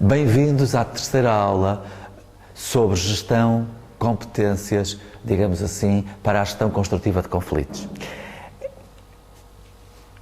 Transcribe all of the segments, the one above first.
Bem-vindos à terceira aula sobre gestão, competências, digamos assim, para a gestão construtiva de conflitos.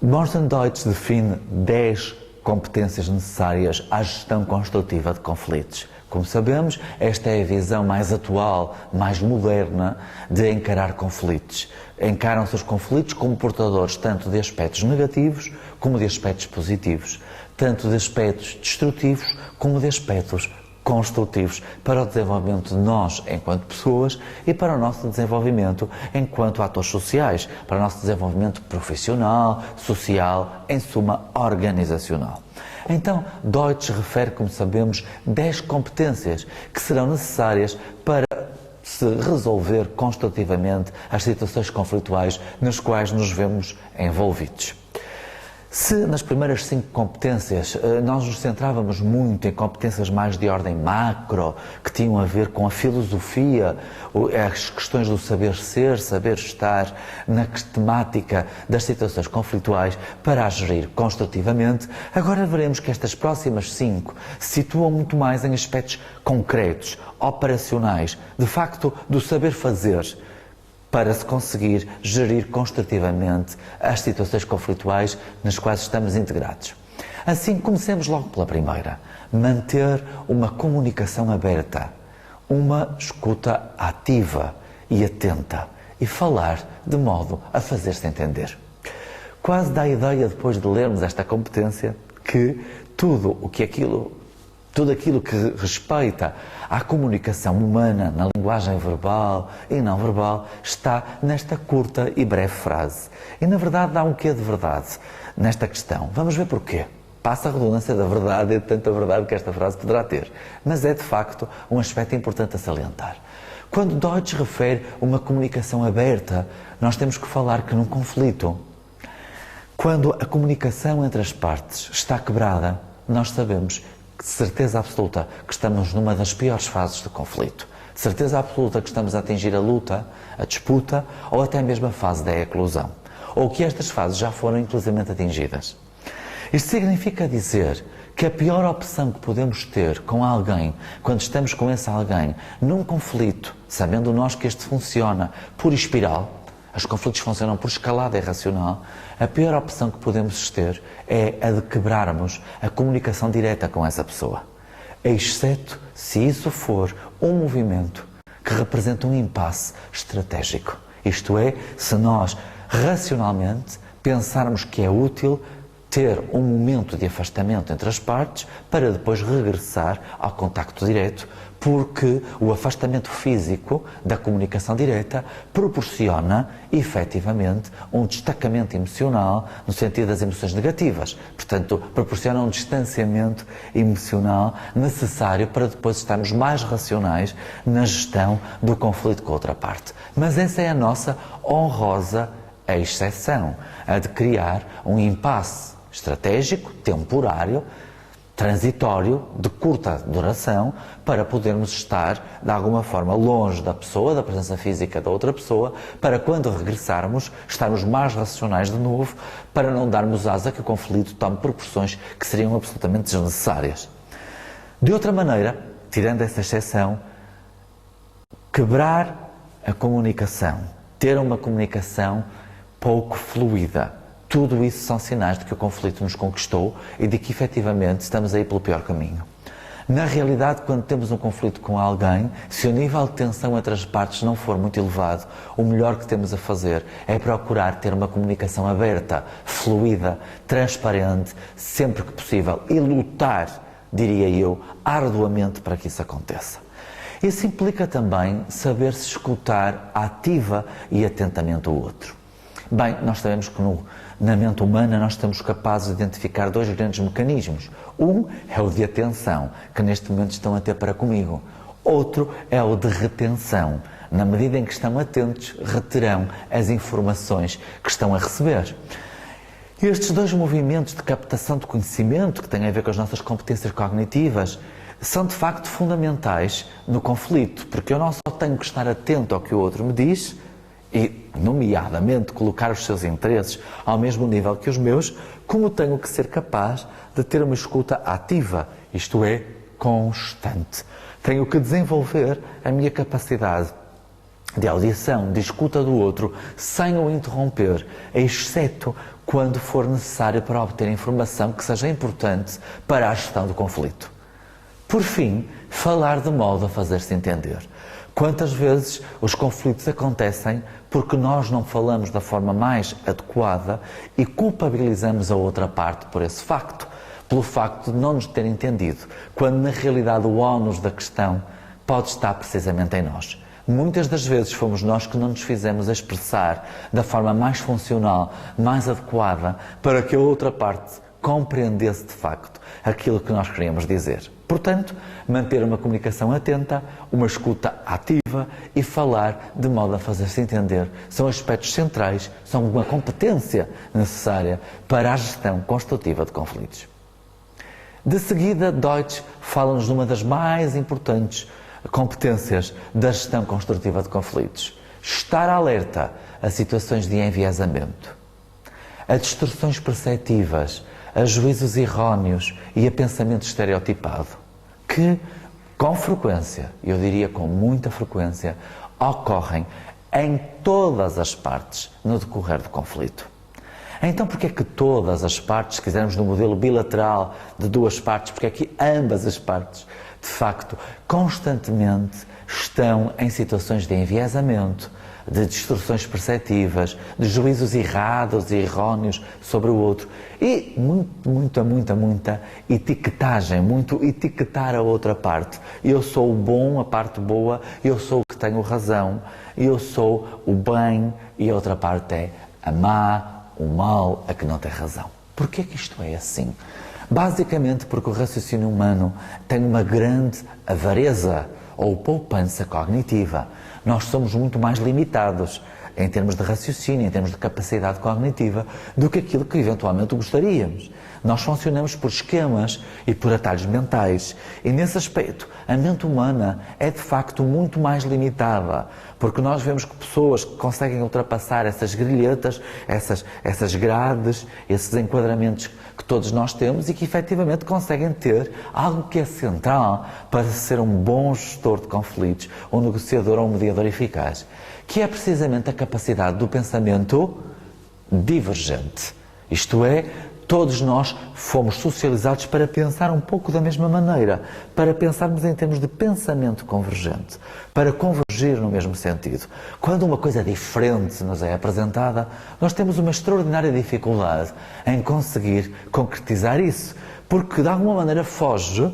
Morten Deutsch define 10 competências necessárias à gestão construtiva de conflitos. Como sabemos, esta é a visão mais atual, mais moderna de encarar conflitos. Encaram-se os conflitos como portadores tanto de aspectos negativos como de aspectos positivos, tanto de aspectos destrutivos como de aspectos construtivos para o desenvolvimento de nós enquanto pessoas e para o nosso desenvolvimento enquanto atores sociais, para o nosso desenvolvimento profissional, social, em suma, organizacional. Então, Deutsch refere, como sabemos, 10 competências que serão necessárias para se resolver construtivamente as situações conflituais nas quais nos vemos envolvidos. Se nas primeiras 5 competências nós nos centrávamos muito em competências mais de ordem macro, que tinham a ver com a filosofia, as questões do saber ser, saber estar, na temática das situações conflituais para as gerir construtivamente, agora veremos que estas próximas 5 se situam muito mais em aspectos concretos, operacionais, de facto do saber fazer, para se conseguir gerir construtivamente as situações conflituais nas quais estamos integrados. Assim, comecemos logo pela primeira. Manter uma comunicação aberta, uma escuta ativa e atenta e falar de modo a fazer-se entender. Quase dá a ideia, depois de lermos esta competência, que tudo aquilo que respeita à comunicação humana na linguagem verbal e não verbal está nesta curta e breve frase. E na verdade há um quê de verdade nesta questão. Vamos ver porquê. Passa a redundância da verdade e de tanta verdade que esta frase poderá ter. Mas é de facto um aspecto importante a salientar. Quando Deutsch refere uma comunicação aberta, nós temos que falar que num conflito, quando a comunicação entre as partes está quebrada, nós sabemos de certeza absoluta que estamos numa das piores fases do conflito. De certeza absoluta que estamos a atingir a luta, a disputa ou até mesmo a fase da eclosão. Ou que estas fases já foram inclusivamente atingidas. Isto significa dizer que a pior opção que podemos ter com alguém, quando estamos com esse alguém, num conflito, sabendo nós que este funciona por espiral, os conflitos funcionam por escalada irracional, a pior opção que podemos ter é a de quebrarmos a comunicação direta com essa pessoa. Exceto se isso for um movimento que representa um impasse estratégico. Isto é, se nós racionalmente pensarmos que é útil ter um momento de afastamento entre as partes para depois regressar ao contacto direto, porque o afastamento físico da comunicação direta proporciona, efetivamente, um destacamento emocional no sentido das emoções negativas. Portanto, proporciona um distanciamento emocional necessário para depois estarmos mais racionais na gestão do conflito com a outra parte. Mas essa é a nossa honrosa exceção, a de criar um impasse estratégico, temporário, transitório, de curta duração, para podermos estar, de alguma forma, longe da pessoa, da presença física da outra pessoa, para quando regressarmos, estarmos mais racionais de novo, para não darmos asa que o conflito tome proporções que seriam absolutamente desnecessárias. De outra maneira, tirando essa exceção, quebrar a comunicação, ter uma comunicação pouco fluida, tudo isso são sinais de que o conflito nos conquistou e de que, efetivamente, estamos a ir pelo pior caminho. Na realidade, quando temos um conflito com alguém, se o nível de tensão entre as partes não for muito elevado, o melhor que temos a fazer é procurar ter uma comunicação aberta, fluida, transparente, sempre que possível, e lutar, diria eu, arduamente para que isso aconteça. Isso implica também saber-se escutar ativa e atentamente o outro. Bem, nós sabemos que na mente humana nós estamos capazes de identificar 2 grandes mecanismos. Um é o de atenção, que neste momento estão a ter para comigo. Outro é o de retenção. Na medida em que estão atentos, reterão as informações que estão a receber. Estes 2 movimentos de captação de conhecimento, que têm a ver com as nossas competências cognitivas, são de facto fundamentais no conflito, porque eu não só tenho que estar atento ao que o outro me diz, e, nomeadamente, colocar os seus interesses ao mesmo nível que os meus, como tenho que ser capaz de ter uma escuta ativa, isto é, constante. Tenho que desenvolver a minha capacidade de audição, de escuta do outro, sem o interromper, exceto quando for necessário para obter informação que seja importante para a gestão do conflito. Por fim, falar de modo a fazer-se entender. Quantas vezes os conflitos acontecem porque nós não falamos da forma mais adequada e culpabilizamos a outra parte por esse facto, pelo facto de não nos ter entendido, quando na realidade o ónus da questão pode estar precisamente em nós. Muitas das vezes fomos nós que não nos fizemos expressar da forma mais funcional, mais adequada, para que a outra parte compreendesse de facto aquilo que nós queríamos dizer. Portanto, manter uma comunicação atenta, uma escuta ativa e falar de modo a fazer-se entender são aspectos centrais, são uma competência necessária para a gestão construtiva de conflitos. De seguida, Deutsch fala-nos de uma das mais importantes competências da gestão construtiva de conflitos. Estar alerta a situações de enviesamento, a distorções perceptivas, a juízos erróneos e a pensamento estereotipado, que com frequência, eu diria com muita frequência, ocorrem em todas as partes no decorrer do conflito. Então, porque é que todas as partes, se quisermos no modelo bilateral de duas partes, porque é que ambas as partes, de facto, constantemente estão em situações de enviesamento, de distorções perceptivas, de juízos errados e erróneos sobre o outro e muita etiquetagem, muito etiquetar a outra parte. Eu sou o bom, a parte boa, eu sou o que tenho razão, eu sou o bem e a outra parte é a má, o mal, a que não tem razão. Porquê que isto é assim? Basicamente porque o raciocínio humano tem uma grande avareza ou poupança cognitiva. Nós somos muito mais limitados em termos de raciocínio, em termos de capacidade cognitiva, do que aquilo que eventualmente gostaríamos. Nós funcionamos por esquemas e por atalhos mentais. E nesse aspecto, a mente humana é de facto muito mais limitada, porque nós vemos que pessoas que conseguem ultrapassar essas grilhetas, essas grades, esses enquadramentos que todos nós temos e que efetivamente conseguem ter algo que é central para ser um bom gestor de conflitos, um negociador ou um mediador eficaz, que é precisamente a capacidade do pensamento divergente. Isto é, todos nós fomos socializados para pensar um pouco da mesma maneira, para pensarmos em termos de pensamento convergente, para convergir no mesmo sentido. Quando uma coisa diferente nos é apresentada, nós temos uma extraordinária dificuldade em conseguir concretizar isso, porque de alguma maneira foge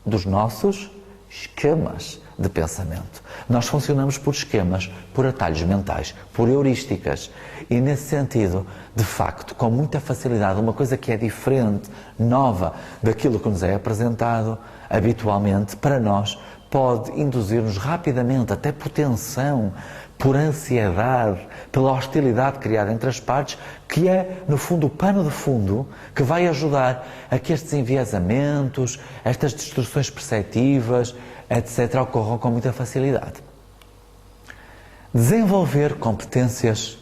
dos nossos esquemas de pensamento. Nós funcionamos por esquemas, por atalhos mentais, por heurísticas. E nesse sentido, de facto, com muita facilidade, uma coisa que é diferente, nova daquilo que nos é apresentado habitualmente, para nós, pode induzir-nos rapidamente, até por tensão, por ansiedade, pela hostilidade criada entre as partes, que é, no fundo, o pano de fundo que vai ajudar a que estes enviesamentos, estas distorções perceptivas, etc., ocorram com muita facilidade. Desenvolver competências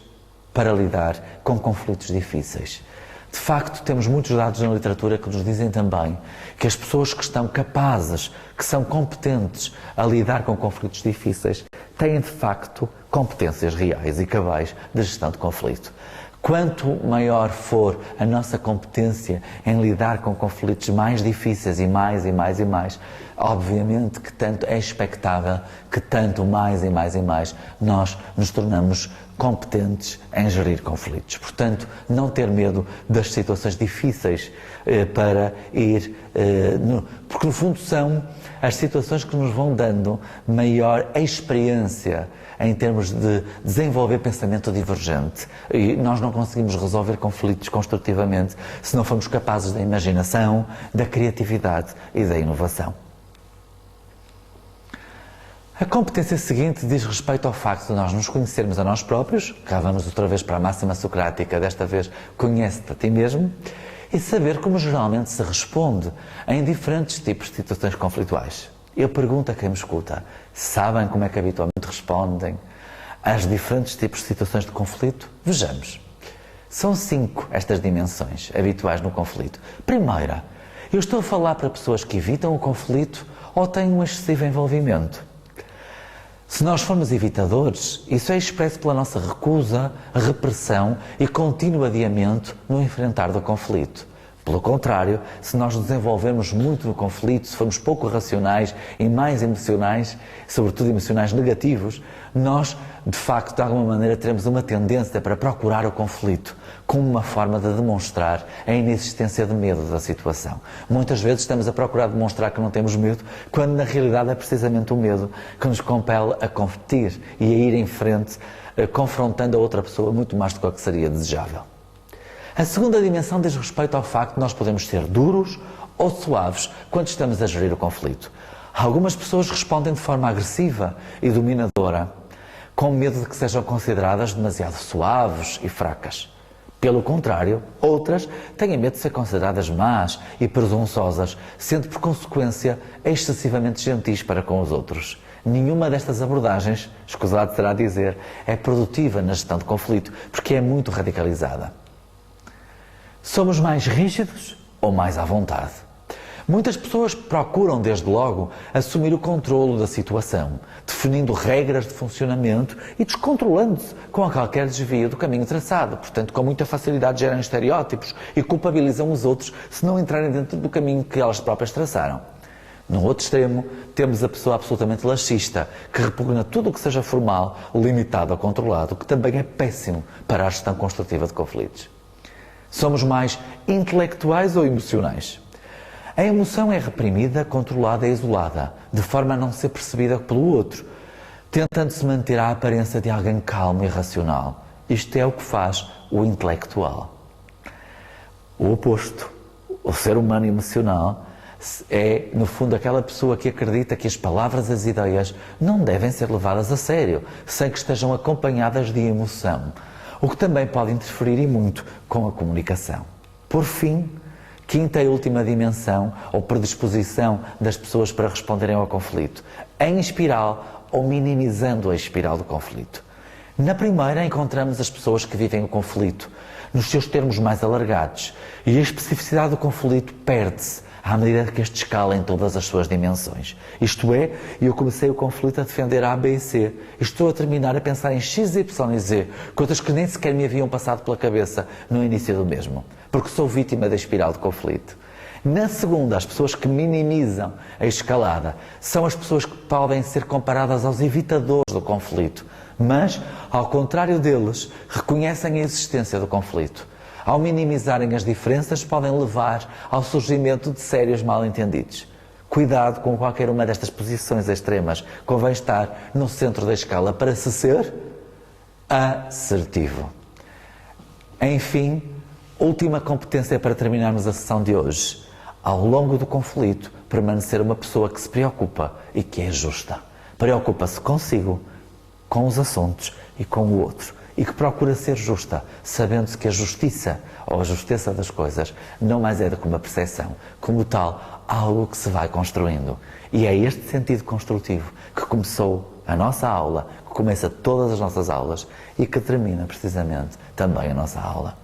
para lidar com conflitos difíceis. De facto, temos muitos dados na literatura que nos dizem também que as pessoas que estão capazes, que são competentes a lidar com conflitos difíceis, têm de facto competências reais e cabais de gestão de conflito. Quanto maior for a nossa competência em lidar com conflitos mais difíceis e mais, obviamente que tanto é expectável que tanto mais nós nos tornamos competentes em gerir conflitos. Portanto, não ter medo das situações difíceis para ir... porque no fundo são as situações que nos vão dando maior experiência em termos de desenvolver pensamento divergente. E nós não conseguimos resolver conflitos construtivamente se não formos capazes da imaginação, da criatividade e da inovação. A competência seguinte diz respeito ao facto de nós nos conhecermos a nós próprios, cá vamos outra vez para a máxima socrática, desta vez conhece-te a ti mesmo, e saber como geralmente se responde em diferentes tipos de situações conflituais. Eu pergunto a quem me escuta, sabem como é que habitualmente respondem às diferentes tipos de situações de conflito? Vejamos. São 5 estas dimensões habituais no conflito. Primeira, Eu estou a falar para pessoas que evitam o conflito ou têm um excessivo envolvimento. Se nós formos evitadores, isso é expresso pela nossa recusa, repressão e contínuo adiamento no enfrentar do conflito. Pelo contrário, se nós nos envolvermos muito no conflito, se formos pouco racionais e mais emocionais, sobretudo emocionais negativos, nós, de facto, de alguma maneira, teremos uma tendência para procurar o conflito como uma forma de demonstrar a inexistência de medo da situação. Muitas vezes estamos a procurar demonstrar que não temos medo, quando na realidade é precisamente o medo que nos compele a competir e a ir em frente, confrontando a outra pessoa muito mais do que o que seria desejável. A segunda dimensão diz respeito ao facto de nós podemos ser duros ou suaves quando estamos a gerir o conflito. Algumas pessoas respondem de forma agressiva e dominadora, com medo de que sejam consideradas demasiado suaves e fracas. Pelo contrário, outras têm medo de ser consideradas más e presunçosas, sendo por consequência excessivamente gentis para com os outros. Nenhuma destas abordagens, escusado será dizer, é produtiva na gestão de conflito, porque é muito radicalizada. Somos mais rígidos ou mais à vontade? Muitas pessoas procuram, desde logo, assumir o controlo da situação, definindo regras de funcionamento e descontrolando-se com qualquer desvio do caminho traçado. Portanto, com muita facilidade geram estereótipos e culpabilizam os outros se não entrarem dentro do caminho que elas próprias traçaram. No outro extremo, temos a pessoa absolutamente laxista, que repugna tudo o que seja formal, limitado ou controlado, o que também é péssimo para a gestão construtiva de conflitos. Somos mais intelectuais ou emocionais? A emoção é reprimida, controlada e isolada, de forma a não ser percebida pelo outro, tentando-se manter a aparência de alguém calmo e racional. Isto é o que faz o intelectual. O oposto, o ser humano emocional, é, no fundo, aquela pessoa que acredita que as palavras e as ideias não devem ser levadas a sério, sem que estejam acompanhadas de emoção, o que também pode interferir e muito com a comunicação. Por fim, quinta e última dimensão, ou predisposição das pessoas para responderem ao conflito, em espiral ou minimizando a espiral do conflito. Na primeira, encontramos as pessoas que vivem o conflito nos seus termos mais alargados, e a especificidade do conflito perde-se à medida que este escala em todas as suas dimensões. Isto é, eu comecei o conflito a defender A, B e C, e estou a terminar a pensar em X, Y e Z, coisas que nem sequer me haviam passado pela cabeça no início do mesmo, porque sou vítima da espiral de conflito. Na segunda, as pessoas que minimizam a escalada são as pessoas que podem ser comparadas aos evitadores do conflito, mas, ao contrário deles, reconhecem a existência do conflito. Ao minimizarem as diferenças, podem levar ao surgimento de sérios mal-entendidos. Cuidado com qualquer uma destas posições extremas. Convém estar no centro da escala para se ser assertivo. Enfim, última competência para terminarmos a sessão de hoje. Ao longo do conflito, permanecer uma pessoa que se preocupa e que é justa. Preocupa-se consigo, com os assuntos e com o outro. E que procura ser justa, sabendo-se que a justiça ou a justeza das coisas não mais é do que uma percepção, como tal, algo que se vai construindo. E é este sentido construtivo que começou a nossa aula, que começa todas as nossas aulas e que termina precisamente também a nossa aula.